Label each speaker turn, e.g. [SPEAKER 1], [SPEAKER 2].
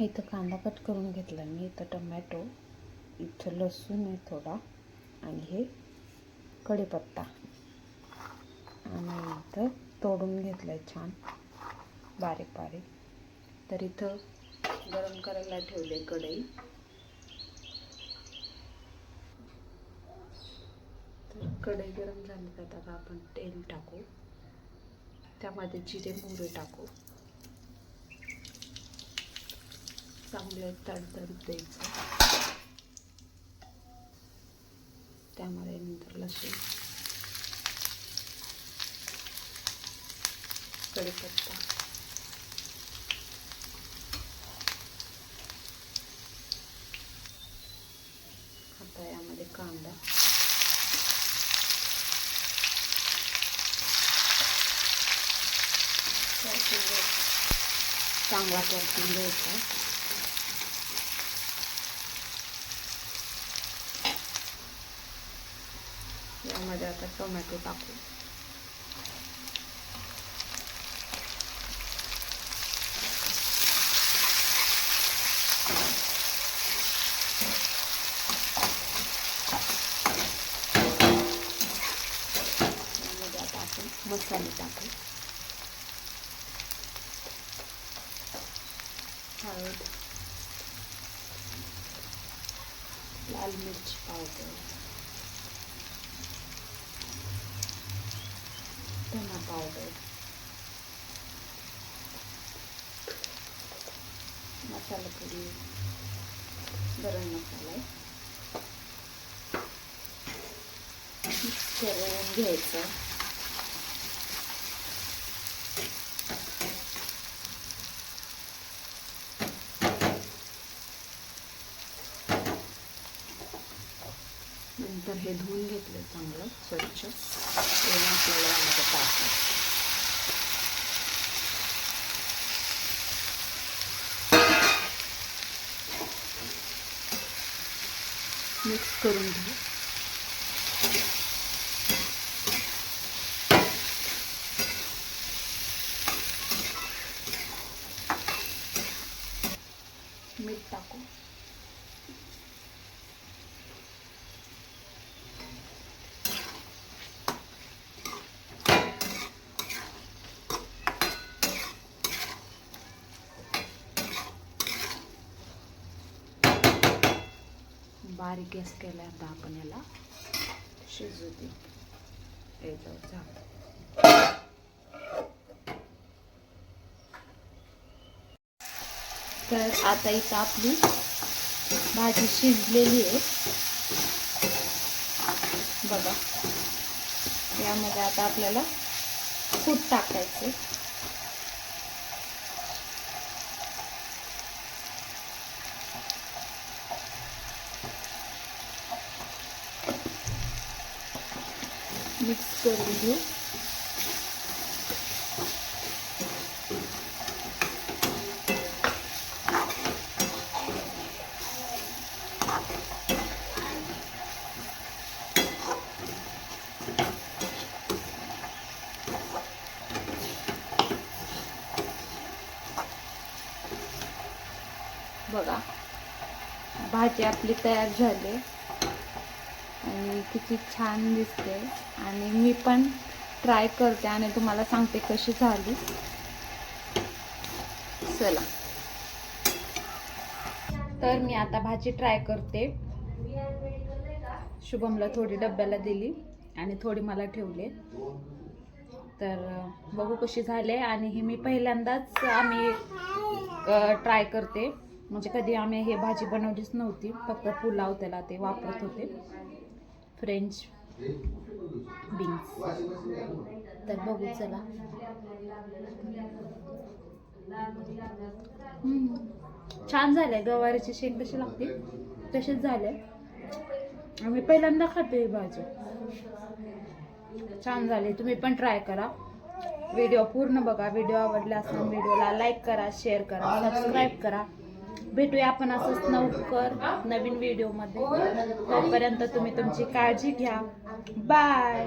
[SPEAKER 1] इथं कांदा कट करून घेतला मी, इथं टमॅटो, इथं लसूण आहे थोडा, आणि हे कढीपत्ता, आणि इथं तोडून घेतलं आहे छान बारीक बारीक. तर इथं गरम करायला ठेवले कढई. तर कढई गरम झाली तर आता आपण तेल टाकू, त्यामध्ये जिरे मोहरी टाकू, चांगले तडतडून द्यायचं. त्यामध्ये नंतर लसूण, कढीपत्ता, आता यामध्ये कांदा, चांगला परतून घ्यायचा. यामध्ये आता टोमॅटो टाकू. यामध्ये आता आपण मसाले टाकू. हळद, लाल मिरची पावडर, धना पावडर, मसाला पुडी, गरम मसाला मिक्स करून घ्यायचं. नंतर हे धुवून घेतलं चांगलं स्वच्छ. आपल्याला यामध्ये टाकायचं. मिक्स करून घेऊ. मीठ टाकू. बारीक गॅस केला. आता आपण याला शिजू दे. याच्यावर झाकू. तर आता इथं आपली भाजी शिजलेली आहे बघा. यामध्ये आता आपल्याला कूट टाकायचं. मिक्स करून घेऊ. बघा भाजी आपली तयार झाली आणि किती छान दिसते. आणि मी पण ट्राय करते आणि तुम्हाला सांगते कशी झाली. चला, तर मी आता भाजी ट्राय करते. शुभमला थोडी डब्याला दिली आणि थोडी मला ठेवले. तर बघू कशी झाले. आणि हे मी पहिल्यांदाच आम्ही ट्राय करते. म्हणजे कधी आम्ही हे भाजी बनवलीच नव्हती. फक्त पुलाव त्याला ते वापरत होते, फ्रेंच बीन्स. तर बघू चला. छान झाले. गवारीची शेंग कशी लागते तशीच झाले. आम्ही पहिल्यांदा खाते ही भाजी. छान झाले. तुम्ही पण ट्राय करा. व्हिडिओ पूर्ण बघा. व्हिडिओ आवडला असेल व्हिडिओला लाईक करा, शेअर करा, सबस्क्राईब करा. भेटूया आपण असंच लवकर नवीन व्हिडिओमध्ये. तोपर्यंत तुम्ही तुमची काळजी घ्या. बाय.